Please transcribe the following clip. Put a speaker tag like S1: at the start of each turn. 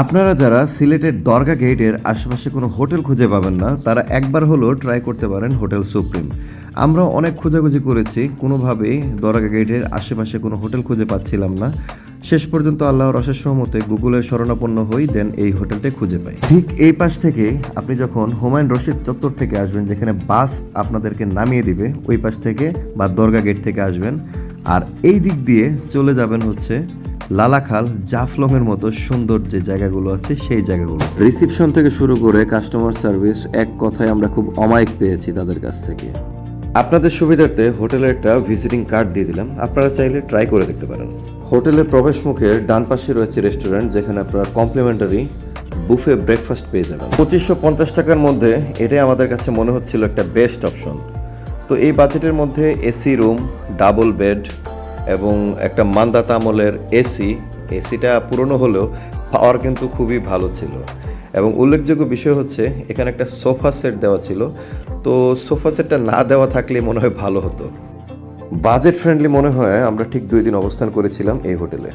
S1: আপনারা যারা সিলেটের দরগা গেটের আশেপাশে কোনো হোটেল খুঁজে পাবেন না, তারা একবার হলেও ট্রাই করতে পারেন হোটেল সুপ্রিম। আমরা অনেক খোঁজাখুঁজি করেছি, কোনোভাবেই দরগা গেটের আশেপাশে কোনো হোটেল খুঁজে পাচ্ছিলাম না। শেষ পর্যন্ত আল্লাহর অশেষ রহমতে গুগলের শরণাপন্ন হই, দেন এই হোটেলটা খুঁজে পাই। ঠিক এই পাশ থেকে আপনি যখন হুমায়ুন রশিদ চত্বর থেকে আসবেন, যেখানে বাস আপনাদেরকে নামিয়ে দিবে, ওই পাশ থেকে বা দরগা গেট থেকে আসবেন, আর এই দিক দিয়ে চলে যাবেন হচ্ছে লালাখাল, জাফলংয়ের মতো সুন্দর যে জায়গাগুলো আছে সেই জায়গাগুলো। রিসিপশন থেকে শুরু করে কাস্টমার সার্ভিস, এক কথায় আমরা খুব অমায়িক পেয়েছি তাদের কাছ থেকে। আপনাদের সুবিধার্থে হোটেলের একটা ভিজিটিং কার্ড দিয়ে দিলাম, আপনারা চাইলে ট্রাই করে দেখতে পারেন। হোটেলের প্রবেশ মুখের ডান পাশে রয়েছে রেস্টুরেন্ট, যেখানে আপনারা কমপ্লিমেন্টারি বুফে ব্রেকফাস্ট পেয়ে যাবেন 2550 টাকার মধ্যে। এটাই আমাদের কাছে মনে হচ্ছিল একটা বেস্ট অপশন। তো এই বাজেটের মধ্যে এসি রুম, ডাবল বেড এবং একটা মান্দাতা আমলের এসিটা পুরনো হলেও পাওয়ার কিন্তু খুবই ভালো ছিল। এবং উল্লেখযোগ্য বিষয় হচ্ছে এখানে একটা সোফা সেট দেওয়া ছিল, তো সোফা সেটটা না দেওয়া থাকলে মনে হয় ভালো হতো। বাজেট ফ্রেন্ডলি মনে হয় আমরা ঠিক 2 দিন অবস্থান করেছিলাম এই হোটেলে।